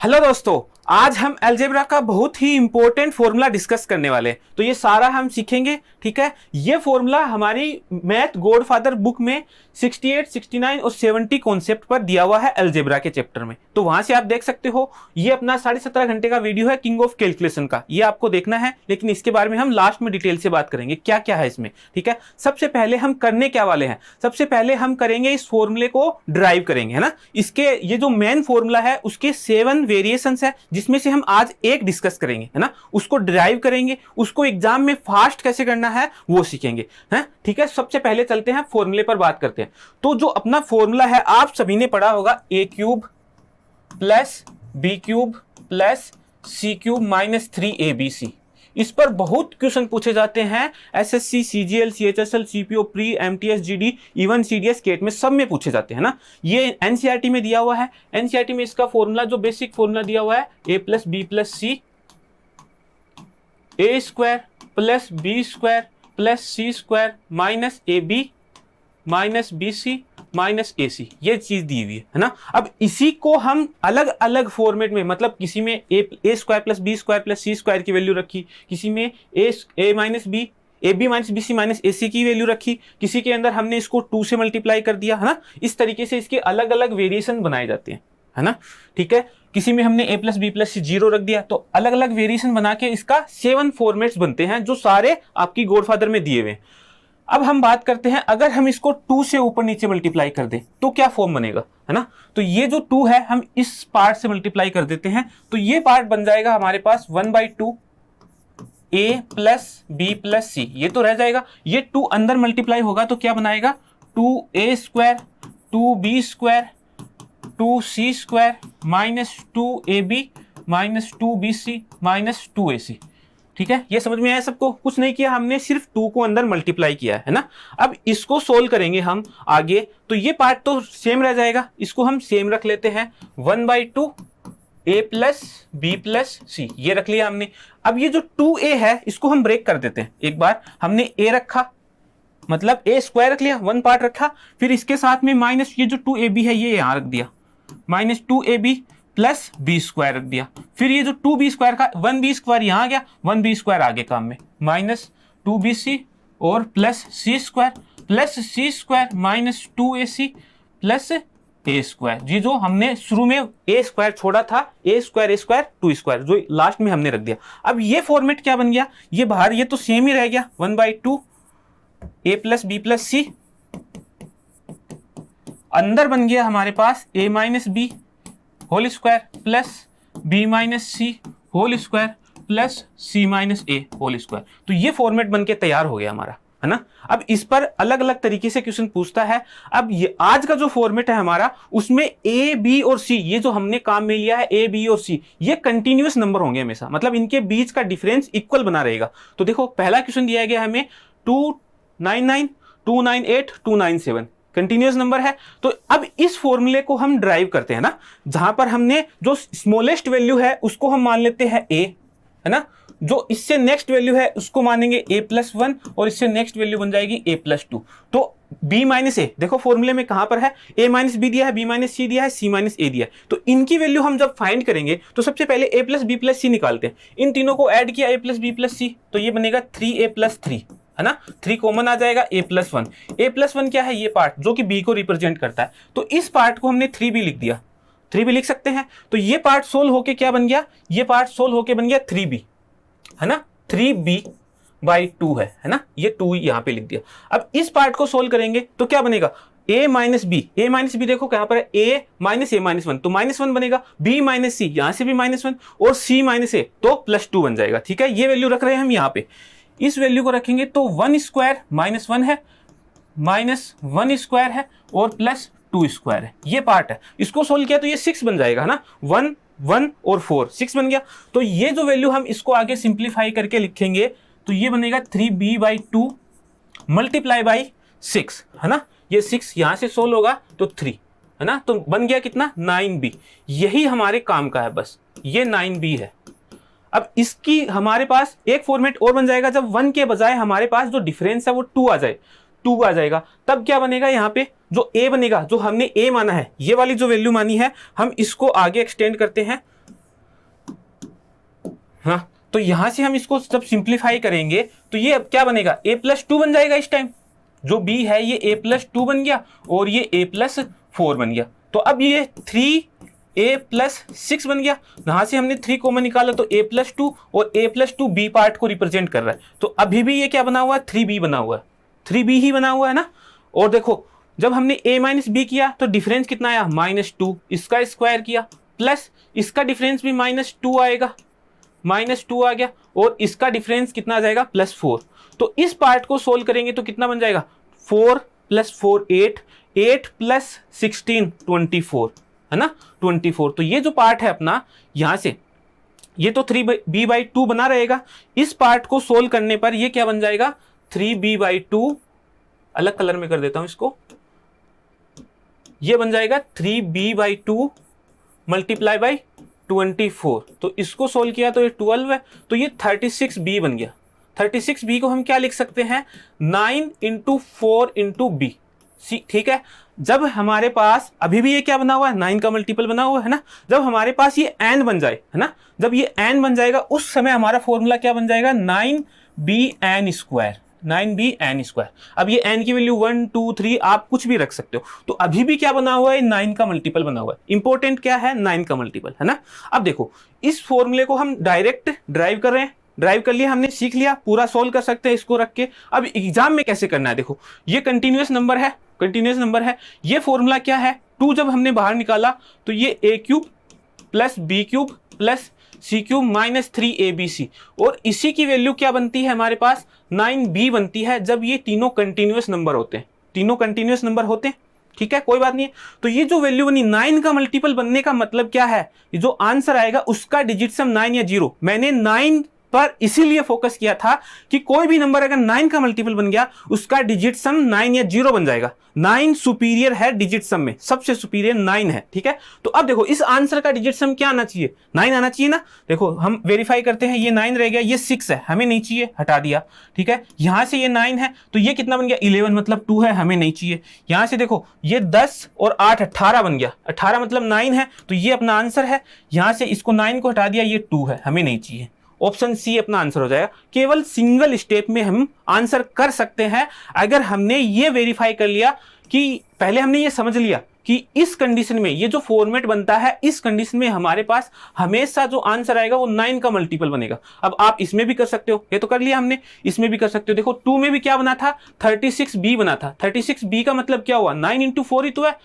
Hello दोस्तों, आज हम अलजेब्रा का बहुत ही इंपॉर्टेंट फॉर्मूला डिस्कस करने वाले हैं। तो ये सारा हम सीखेंगे, ठीक है। ये फॉर्मूला हमारी मैथ गॉडफादर बुक में 68, 69 और 70 कॉन्सेप्ट पर दिया हुआ है अलजेब्रा के चैप्टर में। तो वहां से आप देख सकते हो। ये अपना 17.5 घंटे का वीडियो है किंग ऑफ कैलकुलेशन का, ये आपको देखना है। लेकिन इसके बारे में हम लास्ट में डिटेल से बात करेंगे क्या क्या है इसमें, ठीक है। सबसे पहले हम करने क्या वाले हैं, सबसे पहले हम करेंगे इस फॉर्मूले को ड्राइव करेंगे, है ना। इसके ये जो मेन फॉर्मूला है उसके 7 वेरिएशंस है, जिसमें से हम आज एक डिस्कस करेंगे, है ना। उसको ड्राइव करेंगे, उसको एग्जाम में फास्ट कैसे करना है वो सीखेंगे, हैं, ठीक है। सबसे पहले चलते हैं फॉर्मूले पर बात करते हैं। तो जो अपना फॉर्मूला है आप सभी ने पढ़ा होगा, a cube plus b cube plus c cube minus 3abc। इस पर बहुत क्वेश्चन पूछे जाते हैं, SSC, CGL, CHSL, CPO, pre, MTS, GD, even CDS, CAT में सब में पूछे जाते हैं ना। ये एनसीईआरटी में दिया हुआ है। एनसीईआरटी में इसका फॉर्मूला जो बेसिक फॉर्मूला दिया हुआ है, a plus b plus c a square plus b square plus c square minus a b minus b c minus a c, ये चीज दी हुई है ना। अब इसी को हम अलग अलग फॉर्मेट में, मतलब किसी में a square plus b square plus c square की वैल्यू रखी, किसी में a minus b, a b minus b c minus a c की वैल्यू रखी, किसी के अंदर हमने इसको 2 से मल्टीप्लाई कर दिया, है ना। इस तरीके से इसके अलग अलग वेरिएशन बनाए जाते हैं, है ना, ठीक है। किसी में हमने ए प्लस बी प्लस सी 0 रख दिया। तो अलग अलग वेरिएशन बना के इसका 7 फॉर्मेट्स बनते हैं, जो सारे आपकी गॉडफादर में दिए हुए हैं। अब हम बात करते हैं, अगर हम इसको 2 से ऊपर नीचे मल्टीप्लाई कर दें तो क्या फॉर्म बनेगा, है ना। तो ये जो 2 है हम इस पार्ट से मल्टीप्लाई कर देते हैं, तो ये पार्ट बन जाएगा हमारे पास 1/2 a प्लस बी प्लस सी। ये तो रह जाएगा, ये 2 अंदर मल्टीप्लाई होगा तो क्या बनाएगा, 2a square 2b square 2c square minus 2ab minus 2bc minus 2ac, ठीक है। ये समझ में आया सबको, कुछ नहीं किया हमने, सिर्फ 2 को अंदर मल्टीप्लाई किया है ना। अब इसको सोल्व करेंगे हम आगे, तो ये पार्ट तो सेम रह जाएगा, इसको हम सेम रख लेते हैं, 1/2 a प्लस बी प्लस सी, ये रख लिया हमने। अब ये जो 2a है इसको हम ब्रेक कर देते हैं। एक बार हमने a रखा, मतलब a स्क्वायर रख लिया, 1 पार्ट रखा, फिर इसके साथ में माइनस ये जो 2ab है ये यहां रख दिया, minus 2ab plus b square रख दिया। फिर ये जो 2b स्क्वायर का 1b स्क्वायर यहां आ गया, 1b स्क्वायर आगे काम में, माइनस 2bc और plus c square plus c square minus 2ac plus ए स्क्वायर। जी जो हमने शुरू में ए स्क्वायर छोड़ा था, ए स्क्वायर 2 स्क्वायर, जो लास्ट में हमने रख दिया। अब ये फॉर्मेट क्या बन गया, ये बाहर ये तो सेम ही रह गया, 1/2 a plus b plus c, अंदर बन गया हमारे पास a माइनस b whole square plus b minus c whole square plus c minus a whole square. तो ये फॉर्मेट बन के तैयार हो गया हमारा, है ना। अब इस पर अलग अलग तरीके से क्वेश्चन पूछता है। अब ये आज का जो फॉर्मेट है हमारा, उसमें ए बी और सी, ये जो हमने काम में लिया है ए बी और सी, ये कंटिन्यूअस नंबर होंगे हमेशा, मतलब इनके बीच का डिफरेंस इक्वल बना रहेगा। तो देखो पहला क्वेश्चन दिया गया हमें 299 298 297, कंटिन्यूअस नंबर है। तो अब इस फॉर्मूले को हम ड्राइव करते हैं ना, जहां पर हमने जो स्मॉलेस्ट वैल्यू है उसको हम मान लेते हैं a, है ना। जो इससे नेक्स्ट वैल्यू है उसको मानेंगे a+1 और इससे नेक्स्ट वैल्यू बन जाएगी a+2। तो b माइनस ए, देखो फॉर्मूले में कहां पर है, a माइनस बी दिया है, b माइनस सी दिया है, c माइनस ए दिया है। तो इनकी वैल्यू हम जब फाइंड करेंगे तो सबसे पहले a प्लस बी प्लस सी निकालते हैं। इन तीनों को ऐड किया, a प्लस बी प्लस सी, तो ये बनेगा 3a प्लस 3, है ना। 3 कॉमन आ जाएगा, a+1। a+1 क्या है, ये पार्ट जो कि b को रिप्रेजेंट करता है। तो इस पार्ट को हमने 3b लिख दिया, 3b लिख सकते हैं। तो ये पार्ट सोल्व होके क्या बन गया, ये पार्ट सोल्व होके बन गया 3b, है ना। 3b/2 है ना, ये 2 यहां पे लिख दिया। अब इस पार्ट को सोल्व करेंगे तो क्या बनेगा, a माइनस बी देखो कहां पर है, a माइनस ए माइनस 1, तो -1 बनेगा, b माइनस सी, यहां से भी -1 और c माइनस ए, तो +2 बन जाएगा, ठीक है। ये वैल्यू रख रहे हैं हम यहाँ पे, इस वैल्यू को रखेंगे तो 1 स्क्वायर -1 है, -1 स्क्वायर है और +2 स्क्वायर है, ये पार्ट है। इसको सोल्व किया तो ये 6 बन जाएगा, है ना। 1 1 और 4 6 बन गया। तो ये जो वैल्यू हम इसको आगे सिंप्लीफाई करके लिखेंगे तो ये बनेगा 3b/2 मल्टीप्लाई बाई 6, है ना। ये 6 यहां से सोल्व होगा तो 3, है ना। तो बन गया कितना, 9b। यही हमारे काम का है, बस ये 9b है। अब इसकी हमारे पास एक फॉर्मेट और बन जाएगा, जब 1 के बजाय हमारे पास जो डिफरेंस है वो 2 आ जाए, 2 आ जाएगा, तब क्या बनेगा, यहाँ पे जो a बनेगा, जो हमने a माना है, ये वाली जो वैल्यू मानी है, हम इसको आगे एक्सटेंड करते हैं हाँ, तो यहां से हम इसको जब सिंप्लीफाई करेंगे तो ये अब क्या बनेगा, a+2 बन जाएगा। इस टाइम जो b है ये a+2 बन गया और ये a+4 बन गया। तो अब ये 3a+6 बन गया। यहां से हमने 3 कॉमन निकाला तो a+2 और a+2 b पार्ट को रिप्रेजेंट कर रहा है। तो अभी भी ये क्या बना हुआ है, 3b बना हुआ है, 3b ही बना हुआ है ना। और देखो जब हमने a-b किया तो डिफरेंस कितना आया, -2, इसका स्क्वायर किया प्लस इसका डिफरेंस भी -2 आएगा, -2 आ गया और इसका डिफरेंस कितना आ जाएगा, +4। तो इस पार्ट को सोल्व करेंगे तो कितना बन जाएगा, 4 + 4 8, 8 + 16 24 है ना, 24। तो ये जो पार्ट है अपना यहां से ये तो 3b/2 बना रहेगा। इस पार्ट को सोल्व करने पर ये क्या बन जाएगा, 3b/2, अलग कलर में कर देता हूं इसको, ये बन जाएगा 3b/2 × 24। तो इसको सोल्व किया तो ये 12 है, तो ये 36b बन गया। 36b को हम क्या लिख सकते हैं, 9 × 4 × b। ठीक है, जब हमारे पास अभी भी ये क्या बना हुआ है, 9 का मल्टीपल बना हुआ है ना। जब हमारे पास ये n बन जाए है ना, जब ये n बन जाएगा उस समय हमारा फॉर्मूला क्या बन जाएगा, 9bn², 9bn²। अब ये n की वैल्यू 1 2 3 आप कुछ भी रख सकते हो। तो अभी भी क्या बना हुआ है, 9 का मल्टीपल बना हुआ है। इंपॉर्टेंट क्या है, 9 का मल्टीपल है ना। अब देखो इस फॉर्मूले को हम डायरेक्ट ड्राइव कर रहे हैं, ड्राइव कर लिया हमने, सीख लिया, पूरा सोल्व कर सकते हैं इसको रख के। अब एग्जाम में कैसे करना है, देखो ये कंटिन्यूअस नंबर है, कंटिन्यूअस नंबर है। ये फॉर्मूला क्या है, 2 जब हमने बाहर निकाला तो ये a³ + b³ + c³ - 3abc, और इसी की वैल्यू क्या बनती है हमारे पास, 9b बनती है जब ये तीनों कंटिन्यूअस नंबर होते हैं, तीनों कंटिन्यूअस नंबर होते हैं। ठीक है, कोई बात नहीं है। तो ये जो वैल्यू बनी 9 का मल्टीपल बनने का मतलब क्या है, ये जो आंसर आएगा उसका डिजिट सम 9 या 0। मैंने 9 पर इसीलिए फोकस किया था कि कोई भी नंबर अगर 9 का मल्टीपल बन गया उसका डिजिट सम 9 या 0 बन जाएगा। 9 सुपीरियर है डिजिट सम में, सबसे सुपीरियर 9 है। ठीक है, तो अब देखो इस आंसर का डिजिट सम क्या आना चाहिए, 9 आना चाहिए ना। देखो हम वेरीफाई करते हैं, ये 9 रह गया, ये 6 है, हमें नहीं चाहिए, हटा दिया। ठीक है, यहां से ये 9 है तो ये कितना बन गया, 11 मतलब 2 है, हमें नहीं चाहिए। यहां से देखो ये 10 और 8 18 बन गया, 18 मतलब 9 है, तो ये अपना आंसर है। यहां से इसको 9 को हटा दिया, ये 2 है, हमें नहीं चाहिए। ऑप्शन सी अपना आंसर हो जाएगा। केवल सिंगल स्टेप में हम आंसर कर सकते हैं अगर हमने ये वेरीफाई कर लिया कि पहले हमने ये समझ लिया कि इस कंडीशन में ये जो फॉर्मेट बनता है, इस कंडीशन में हमारे पास हमेशा जो आंसर आएगा वो 9 का मल्टीपल बनेगा। अब आप इसमें भी कर सकते हो, ये तो कर लिया हमने, इसमें भी कर सकते हो। देखो 2 में भी क्या बना था, 36b बना था। 36b का मतलब क्या हुआ, 9 × 4 ही तो है,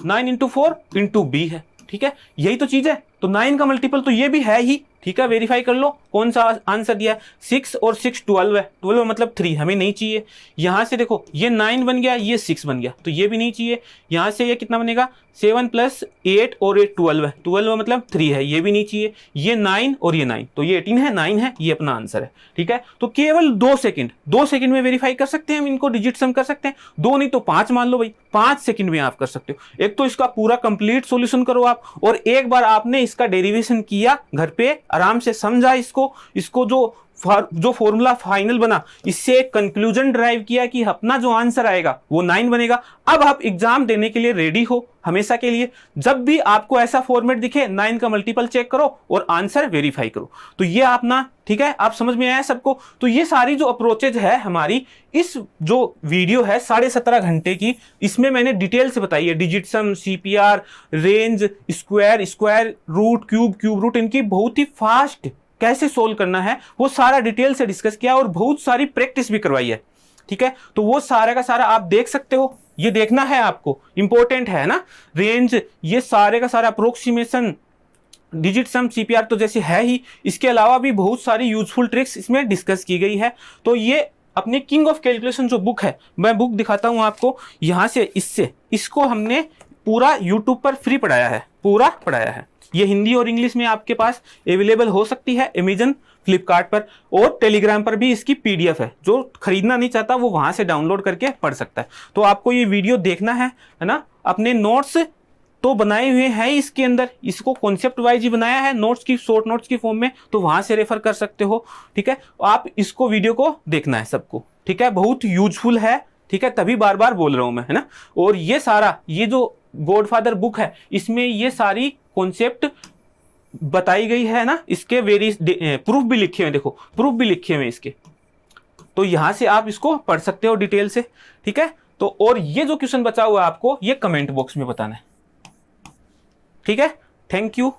9 × 4 × b है। ठीक है, यही तो चीज है। तो 9 का मल्टीपल तो ये भी है ही। ठीक है, वेरीफाई कर लो कौन सा आंसर दिया है, 6 और 6 12 है, 12 मतलब 3, हमें नहीं चाहिए। यहां से देखो ये 9 बन गया, ये 6 बन गया, तो ये भी नहीं चाहिए। यहां से ये कितना बनेगा, 7 + 8 और 8 12 है, 12 मतलब 3 है, ये भी नहीं चाहिए। ये 9 और ये 9, तो ये 18 है, 9 है, ये अपना आंसर है। ठीक है, तो केवल 2 सेकंड में वेरीफाई कर सकते हैं हम, इनको डिजिट सम कर सकते हैं। 2 नहीं तो 5 मान लो भाई, 5 सेकंड में आप कर सकते हो। एक तो इसका पूरा कंप्लीट सॉल्यूशन करो आप, और एक बार आपने इसका डेरिवेशन किया घर पे, आराम से समझा इसको जो फॉर्मूला फाइनल बना, इससे एक कंक्लूजन ड्राइव किया कि अपना जो आंसर आएगा वो 9 बनेगा। अब आप एग्जाम देने के लिए रेडी हो हमेशा के लिए। जब भी आपको ऐसा फॉर्मेट दिखे, 9 का मल्टीपल चेक करो और आंसर वेरीफाई करो। तो ये अपना, ठीक है, आप समझ में आया सबको। तो ये सारी जो अप्रोचेज है हमारी, इस जो वीडियो है 17.5 घंटे की, इसमें मैंने डिटेल से बताई है, digit sum, CPR, range, square root, cube root, इनकी बहुत ही फास्ट कैसे सोल्व करना है वो सारा डिटेल से डिस्कस किया और बहुत सारी प्रैक्टिस भी करवाई है। ठीक है, तो वो सारा का सारा आप देख सकते हो, ये देखना है आपको, इंपॉर्टेंट है ना। रेंज, ये सारे का सारा अप्रोक्सीमेशन, डिजिट सम, CPR तो जैसे है ही, इसके अलावा भी बहुत सारी यूजफुल ट्रिक्स इसमें डिस्कस की गई है। तो ये अपने किंग ऑफ कैलकुलेशन जो बुक है, मैं बुक दिखाता हूं आपको यहां से, इसको हमने पूरा यूट्यूब पर फ्री पढ़ाया है, पूरा पढ़ाया है। ये हिंदी और इंग्लिश में आपके पास अवेलेबल हो सकती है अमेजन, फ्लिपकार्ट पर, और टेलीग्राम पर भी इसकी PDF है। जो खरीदना नहीं चाहता वो वहां से डाउनलोड करके पढ़ सकता है। तो आपको ये वीडियो देखना है ना। अपने नोट्स तो बनाए हुए हैं इसके अंदर, इसको कॉन्सेप्ट वाइज ही बनाया है नोट्स की, शॉर्ट नोट्स की फॉर्म में, तो वहां से रेफर कर सकते हो। ठीक है, आप इसको वीडियो को देखना है सबको। ठीक है, बहुत यूजफुल है। ठीक है, तभी बार बार बोल रहा हूं मैं, है ना। और ये सारा, ये जो गॉडफादर बुक है, इसमें ये सारी कॉन्सेप्ट बताई गई है ना, इसके वेरियस प्रूफ भी लिखे हुए, देखो प्रूफ भी लिखे हुए इसके, तो यहां से आप इसको पढ़ सकते हो डिटेल से, ठीक है। तो और ये जो क्वेश्चन बचा हुआ है आपको, ये कमेंट बॉक्स में बताना है, ठीक है। Thank you.